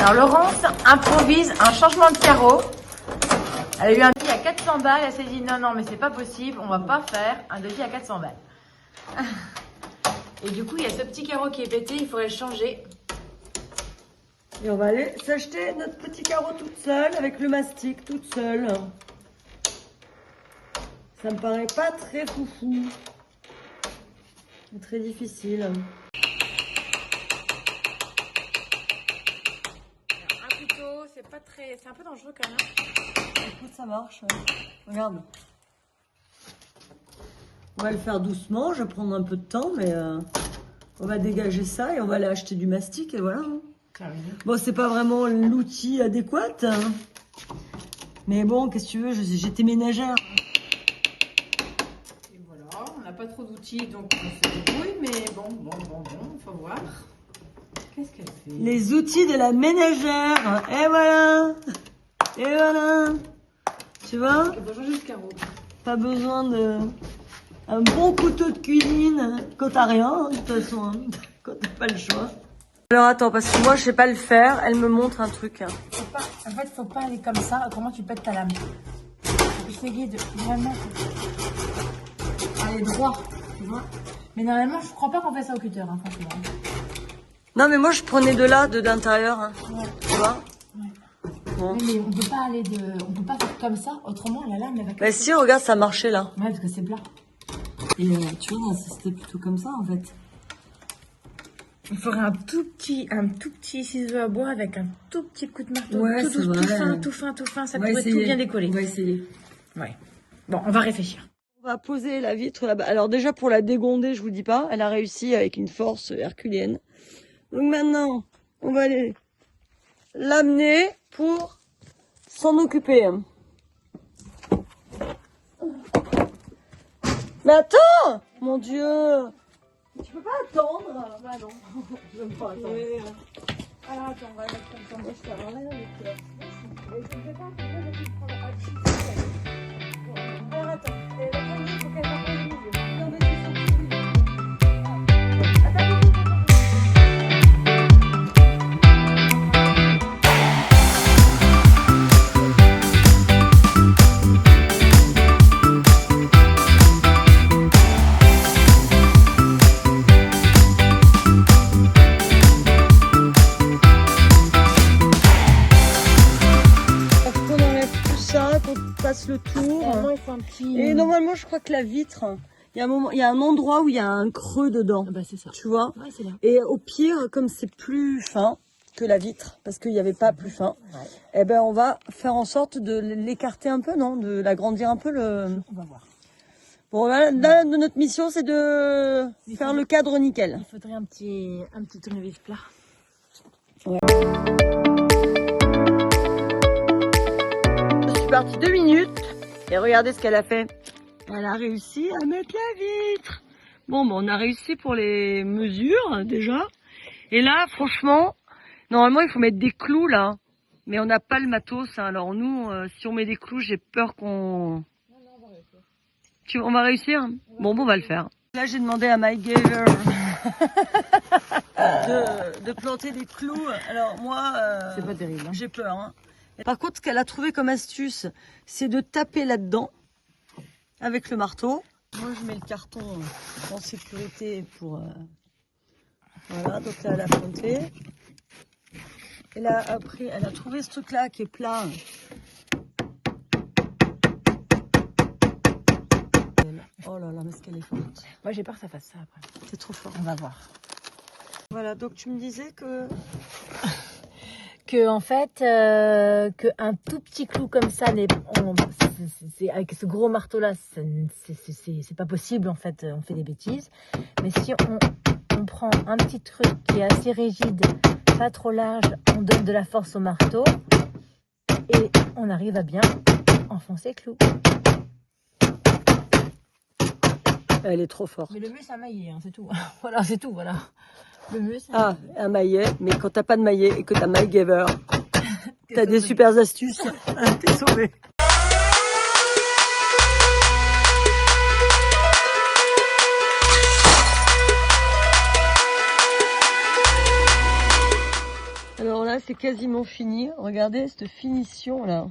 Alors Laurence improvise un changement de carreau. Elle a eu un devis à 400 balles, elle s'est dit non mais c'est pas possible, on va pas faire un devis à 400 balles. Et du coup il y a ce petit carreau qui est pété, il faudrait le changer. Et on va aller s'acheter notre petit carreau toute seule avec le mastic toute seule. Ça me paraît pas très foufou. C'est très difficile. Alors, un couteau, c'est pas très, c'est un peu dangereux quand même. Écoute, ça marche. Regarde. On va le faire doucement, je vais prendre un peu de temps, mais on va dégager ça et on va aller acheter du mastic et voilà. Bon, c'est pas vraiment l'outil adéquat, hein. Mais bon, qu'est-ce que tu veux, j'étais ménagère. Et voilà, on n'a pas trop d'outils donc on se débrouille, mais bon, il faut voir. Qu'est-ce qu'elle fait? Les outils de la ménagère, et voilà. Et voilà. Tu vois? On va changer le carreau. Pas besoin de un bon couteau de cuisine quand t'as rien, de toute façon, hein, quand t'as pas le choix. Alors attends, parce que moi je sais pas le faire, elle me montre un truc. En fait, faut pas aller comme ça, autrement tu pètes ta lame. Faut essayer de vraiment aller droit, tu vois. Mais normalement, je crois pas qu'on fait ça au cutter, hein, franchement. Non mais moi je prenais de là, de l'intérieur, hein. Ouais. Tu vois? Ouais. Bon. Oui, mais on peut pas aller on peut pas faire comme ça, autrement la lame elle va Bah casser. si, regarde, ça marchait là. Ouais, parce que c'est plat. Et tu vois, c'était plutôt comme ça en fait. Il faudrait un tout petit ciseau à bois avec un tout petit coup de marteau, Ouais, tout, c'est vrai. tout fin, ça On va pourrait essayer. tout bien décoller. On va essayer. Ouais. Bon, on va réfléchir. On va poser la vitre là-bas. Alors déjà pour la dégonder, je vous dis pas, elle a réussi avec une force herculéenne. Donc maintenant, on va aller l'amener pour s'en occuper. Mais attends! Mon Dieu! Tu peux pas attendre? Bah non, je veux pas attendre. Alors attends, on va mettre comme ça. Moi je fais rien avec je ne fais pas, alors attends, la première, il faut qu'elle va pas bouger. Non mais tu sens que le tour. Il faut un petit... Et normalement, je crois que la vitre, il y a un endroit où il y a un creux dedans. Bah c'est ça. Tu vois? Ouais, c'est là. Et au pire, comme c'est plus fin que la vitre, parce qu'il n'y avait pas plus fin, eh ben on va faire en sorte de l'écarter un peu, non? De l'agrandir un peu le. On va voir. Bon, là, notre mission, c'est de faire le cadre nickel. Il faudrait un petit tournevis plat. Ouais. Je suis partie 2 minutes et regardez ce qu'elle a fait. Elle a réussi à mettre la vitre. Bon, on a réussi pour les mesures déjà. Et là, franchement, normalement, il faut mettre des clous là. Mais on n'a pas le matos. Hein. Alors nous, si on met des clous, j'ai peur qu'on... On va réussir? Bon, on va le faire. Là, j'ai demandé à MyGaver de planter des clous. Alors moi, C'est pas terrible. Hein. j'ai peur. Hein. Par contre, ce qu'elle a trouvé comme astuce, c'est de taper là-dedans avec le marteau. Moi, je mets le carton en sécurité pour... Voilà, donc là, elle a planté. Et là, après, elle a trouvé ce truc-là qui est plat. Oh là là, mais ce qu'elle est forte. Moi j'ai peur que ça fasse ça après. C'est trop fort. On va voir. Voilà, donc tu me disais que... Que en fait, que un tout petit clou comme ça, avec ce gros marteau là, c'est pas possible en fait. On fait des bêtises. Mais si on prend un petit truc qui est assez rigide, pas trop large, on donne de la force au marteau et on arrive à bien enfoncer le clou. Elle est trop forte. Mais le mieux c'est un maillet, hein, c'est tout. Voilà, c'est tout, voilà. Le mieux c'est Un maillet, mais quand t'as pas de maillet et que t'as MyGaver, t'as des super astuces, t'es sauvé. Alors là, là, c'est quasiment fini. Regardez cette finition là.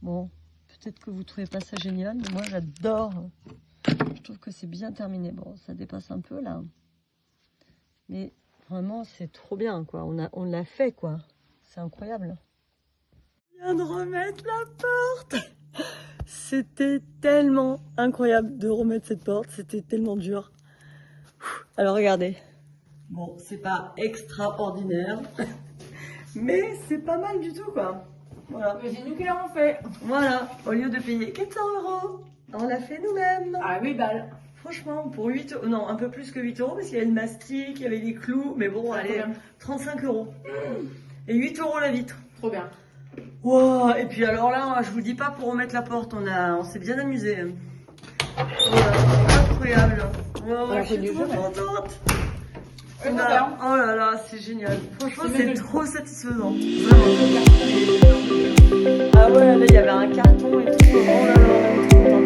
Bon, peut-être que vous trouvez pas ça génial, mais moi j'adore. Je trouve que c'est bien terminé. Bon, ça dépasse un peu là. Mais vraiment, c'est trop bien, quoi. On l'a fait, quoi. C'est incroyable. Je viens de remettre la porte. C'était tellement incroyable de remettre cette porte. C'était tellement dur. Alors, regardez. Bon, c'est pas extraordinaire. Mais c'est pas mal du tout, quoi. Voilà. Mais c'est nous qui l'avons fait. Voilà. Au lieu de payer 400 €, on l'a fait nous-mêmes. À 8 balles. Franchement, pour 8 euros, non, un peu plus que 8 € parce qu'il y avait le mastic, il y avait les clous, mais bon, allez, 35 €. Et 8 € la vitre. Trop bien. Wow, et puis alors là, je vous dis pas pour remettre la porte, on s'est bien amusé. Voilà, incroyable. Wow, je suis trop contente. Oh là là, c'est génial. Franchement, c'est trop satisfaisant. Vraiment. Ah ouais, là, il y avait un carton et tout. Oh là là, on est trop contente.